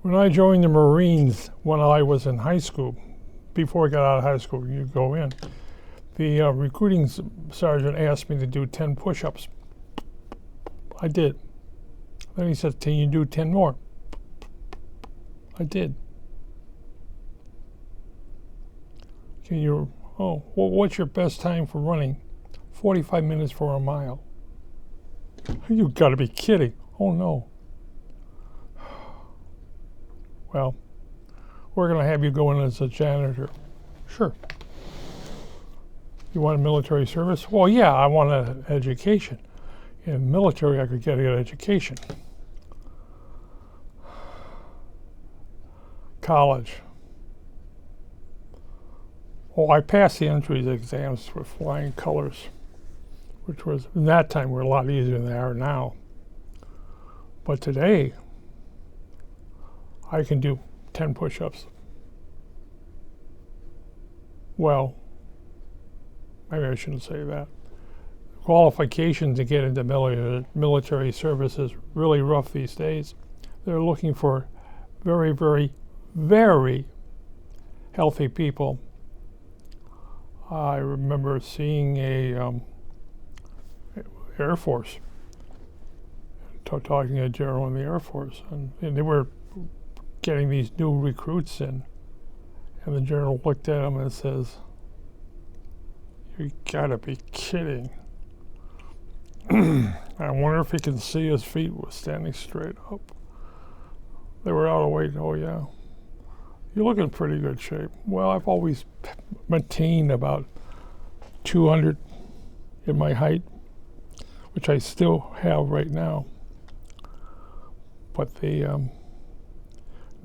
When I joined the Marines when I was in high school, before I got out of high school, you go in, the recruiting sergeant asked me to do 10 push-ups. I did. Then he said, can you do 10 more? I did. Can you, well, what's your best time for running? 45 minutes for a mile. You gotta be kidding. Oh no. Well, we're gonna have you go in as a janitor. Sure. You want a military service? Well, yeah, I want an education. In military, I could get an education. College. Oh, I passed the entrance exams with flying colors, which was, in that time, were a lot easier than they are now. But today, I can do 10 push-ups. Well, maybe I shouldn't say that. Qualifications to get into military service is really rough these days. They're looking for very, very, very healthy people. I remember seeing a Air Force, talking to a general in the Air Force, and they were getting these new recruits in, and the general looked at him and says, "You gotta be kidding." I wonder if he can see his feet were standing straight up. They were out of weight. Oh yeah, you look in pretty good shape. Well, I've always maintained about 200 in my height, which I still have right now. But the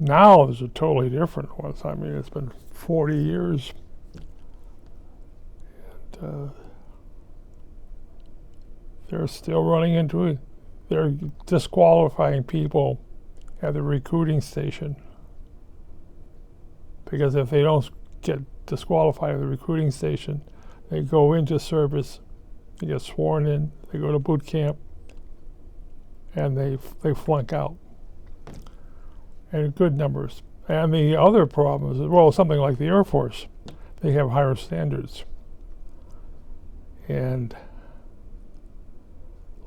now there's a totally different one. I mean, it's been 40 years. And, they're still running into it. They're disqualifying people at the recruiting station. Because if they don't get disqualified at the recruiting station, they go into service, they get sworn in, they go to boot camp, and they flunk out. And good numbers. And the other problem is, well, something like the Air Force, they have higher standards. And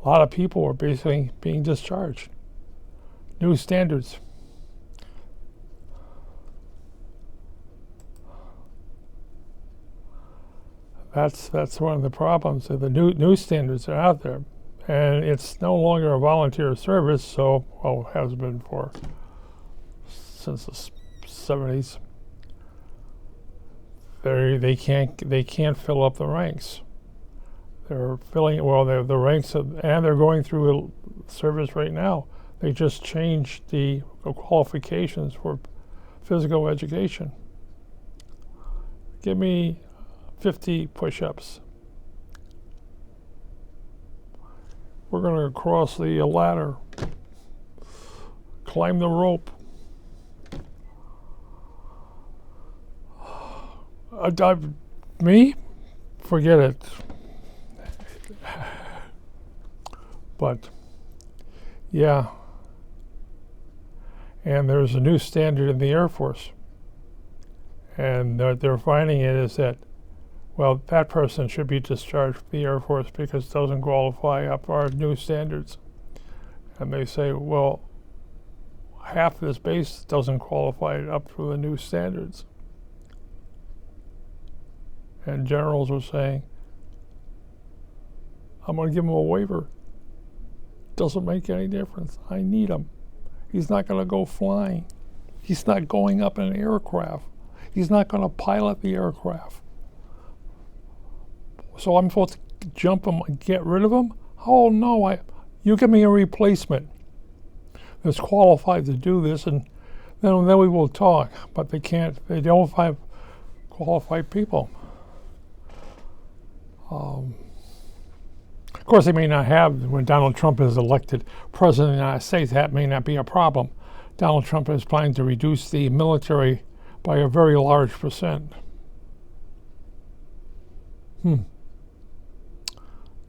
a lot of people are basically being discharged. New standards. That's one of the problems. So the new standards are out there, and it's no longer a volunteer service. So, well, it has been since the 70s. They can't fill up the ranks. They're filling the ranks and they're going through a service right now. They just changed the qualifications for physical education. Give me 50 push-ups. We're going to cross the ladder, climb the rope. Me? Forget it. But yeah, and there's a new standard in the Air Force, and they're finding it is that, well, that person should be discharged from the Air Force because it doesn't qualify up our new standards. And they say, well, half this base doesn't qualify up for the new standards. And generals are saying, I'm going to give him a waiver. Doesn't make any difference. I need him. He's not going to go flying. He's not going up in an aircraft. He's not going to pilot the aircraft. So I'm supposed to jump him and get rid of him? Oh no, you give me a replacement that's qualified to do this, and then we will talk. But they can't. They don't have qualified people. Of course, they may not have, when Donald Trump is elected president of the United States, that may not be a problem. Donald Trump is planning to reduce the military by a very large percent.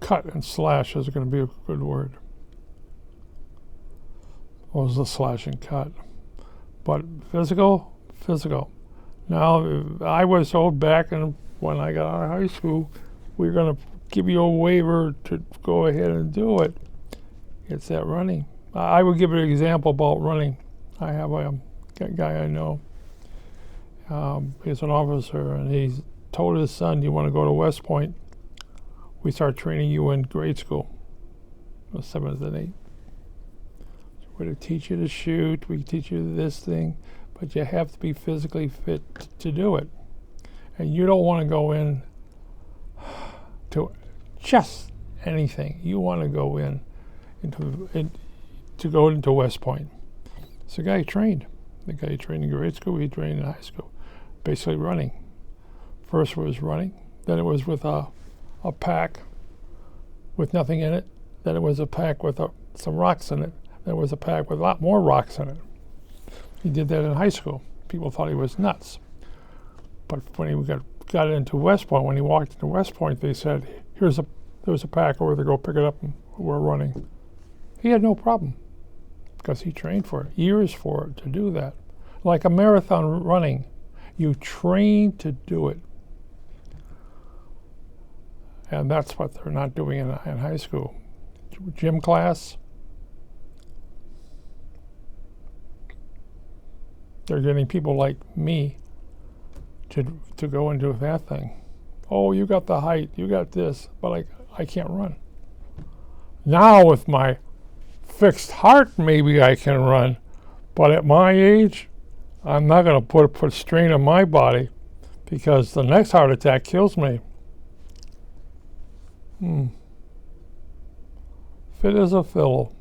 Cut and slash is going to be a good word. What was the slash and cut? But physical. Now, I was told back when I got out of high school, we're going to give you a waiver to go ahead and do it. It's that running. I would give an example about running. I have a guy I know. He's an officer, and he's told his son, "You want to go to West Point? We start training you in grade school, 7th and 8th. We're going to teach you to shoot. We teach you this thing, but you have to be physically fit to do it. And you don't want to go in to just anything. You want to go into West Point." So the guy trained. The guy trained in grade school. He trained in high school, basically running. First was running. Then it was with a pack with nothing in it. Then it was a pack with some rocks in it. Then it was a pack with a lot more rocks in it. He did that in high school. People thought he was nuts. But when he got into West Point, when he walked into West Point, they said, there's a pack over there, go pick it up, and we're running. He had no problem because he trained for it, years for it, to do that. Like a marathon running, you train to do it. And that's what they're not doing in high school. Gym class, they're getting people like me to go into that thing. Oh, you got the height, you got this, but I can't run. Now with my fixed heart, maybe I can run, but at my age, I'm not going to put strain on my body because the next heart attack kills me. Fit as a fiddle.